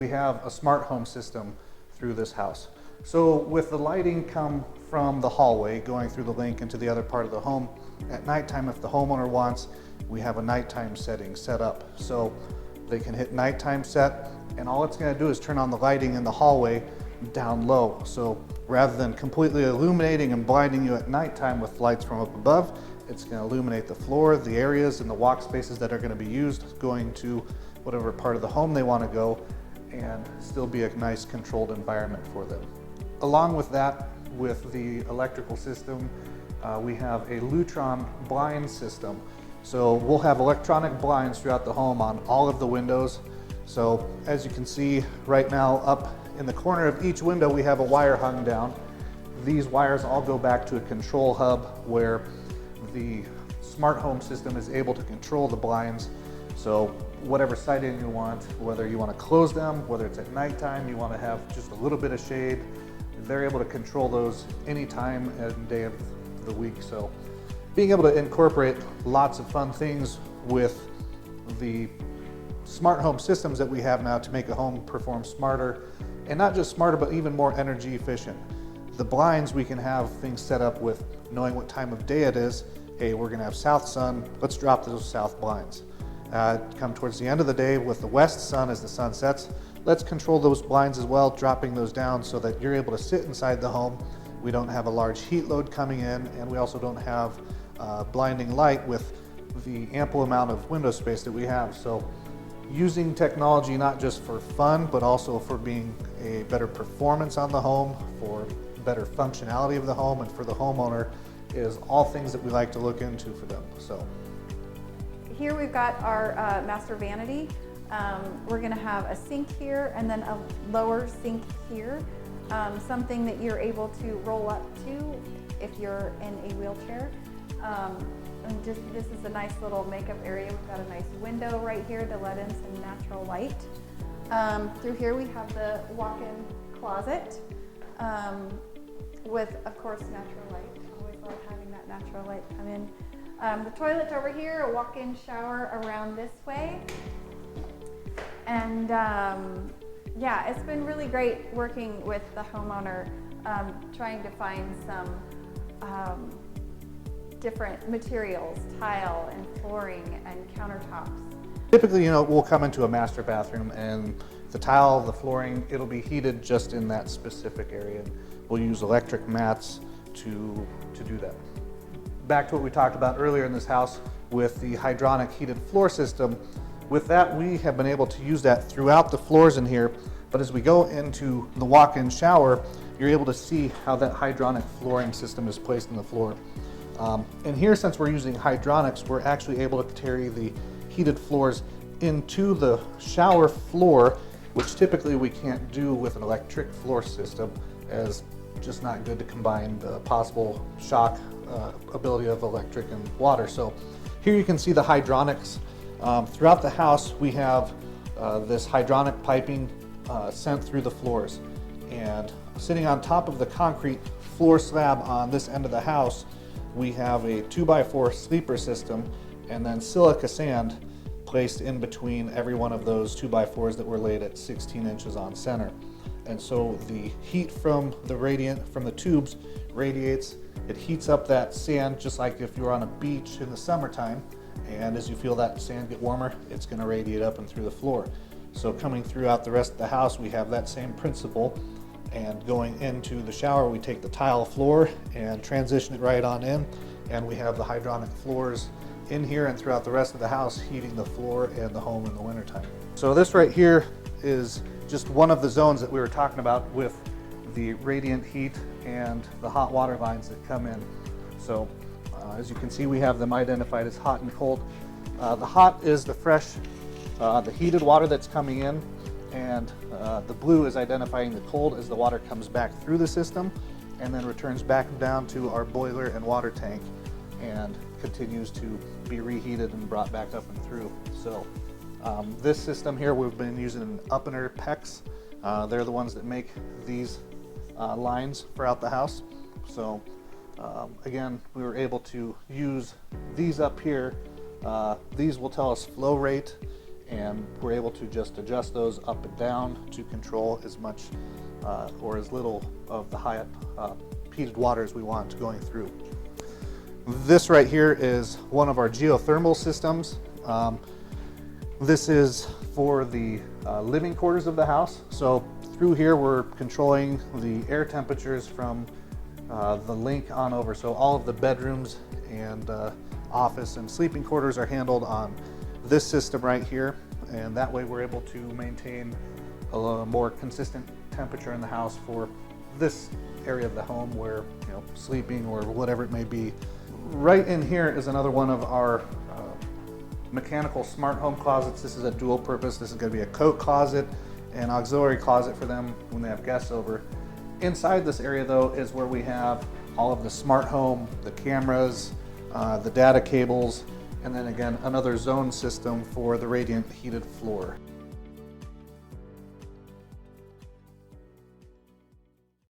We have a smart home system through this house. So with the lighting come from the hallway going through the link into the other part of the home, at nighttime if the homeowner wants, we have a nighttime setting set up. So they can hit nighttime set, and all it's going to do is turn on the lighting in the hallway down low. So rather than completely illuminating and blinding you at nighttime with lights from up above, it's going to illuminate the floor, the areas and the walk spaces that are going to be used going to whatever part of the home they want to go, and still be a nice controlled environment for them. Along with that, with the electrical system, we have a Lutron blind system. So we'll have electronic blinds throughout the home on all of the windows. So as you can see right now, up in the corner of each window we have a wire hung down. These wires all go back to a control hub where the smart home system is able to control the blinds. So whatever siding you want, whether you want to close them, whether it's at nighttime, you want to have just a little bit of shade, they're able to control those any time and day of the week. So being able to incorporate lots of fun things with the smart home systems that we have now to make a home perform smarter, and not just smarter, but even more energy efficient. The blinds, we can have things set up with knowing what time of day it is. Hey, we're gonna have south sun, let's drop those south blinds. Come towards the end of the day with the west sun as the sun sets, let's control those blinds as well, dropping those down so that you're able to sit inside the home. We don't have a large heat load coming in, and we also don't have blinding light with the ample amount of window space that we have. So using technology not just for fun, but also for being a better performance on the home, for better functionality of the home, and for the homeowner is all things that we like to look into for them. So here we've got our master vanity. We're going to have a sink here and then a lower sink here, something that you're able to roll up to if you're in a wheelchair. And just this is a nice little makeup area. We've got a nice window right here to let in some natural light. Through here we have the walk-in closet with, of course, natural light. Always love having that natural light come in. The toilet over here, a walk-in shower around this way. And yeah, it's been really great working with the homeowner, trying to find some different materials, tile and flooring and countertops. typically, we'll come into a master bathroom and the tile, the flooring, it'll be heated just in that specific area. We'll use electric mats to do that. Back to what we talked about earlier in this house with the hydronic heated floor system. With that, we have been able to use that throughout the floors in here, but as we go into the walk-in shower, you're able to see how that hydronic flooring system is placed in the floor. And here, since we're using hydronics, we're actually able to carry the heated floors into the shower floor, which typically we can't do with an electric floor system, as just not good to combine the possible shock ability of electric and water. So here you can see the hydronics. Throughout the house, we have this hydronic piping sent through the floors. And sitting on top of the concrete floor slab on this end of the house, we have a 2x4 sleeper system and then silica sand placed in between every one of those 2x4s that were laid at 16 inches on center. And so the heat from the tubes radiates. It heats up that sand just like if you were on a beach in the summertime. And as you feel that sand get warmer, it's going to radiate up and through the floor. So coming throughout the rest of the house, we have that same principle. And going into the shower, we take the tile floor and transition it right on in. And we have the hydronic floors in here and throughout the rest of the house, heating the floor and the home in the wintertime. So this right here is just one of the zones that we were talking about with the radiant heat and the hot water lines that come in. So as you can see, we have them identified as hot and cold. The hot is the fresh, the heated water that's coming in, and the blue is identifying the cold as the water comes back through the system and then returns back down to our boiler and water tank and continues to be reheated and brought back up and through. So this system here, we've been using Uppener PEX. They're the ones that make these lines throughout the house. So again, we were able to use these up here. These will tell us flow rate and we're able to just adjust those up and down to control as much or as little of the high heated water as we want going through. This right here is one of our geothermal systems. This is for the living quarters of the house. So through here we're controlling the air temperatures from the link on over. So all of the bedrooms and office and sleeping quarters are handled on this system right here, and that way we're able to maintain a more consistent temperature in the house for this area of the home where, you know, sleeping or whatever it may be. Right in here is another one of our mechanical smart home closets. This is a dual purpose. This is going to be a coat closet and auxiliary closet for them when they have guests over. Inside this area though is where we have all of the smart home, the cameras, the data cables, and then again another zone system for the radiant heated floor.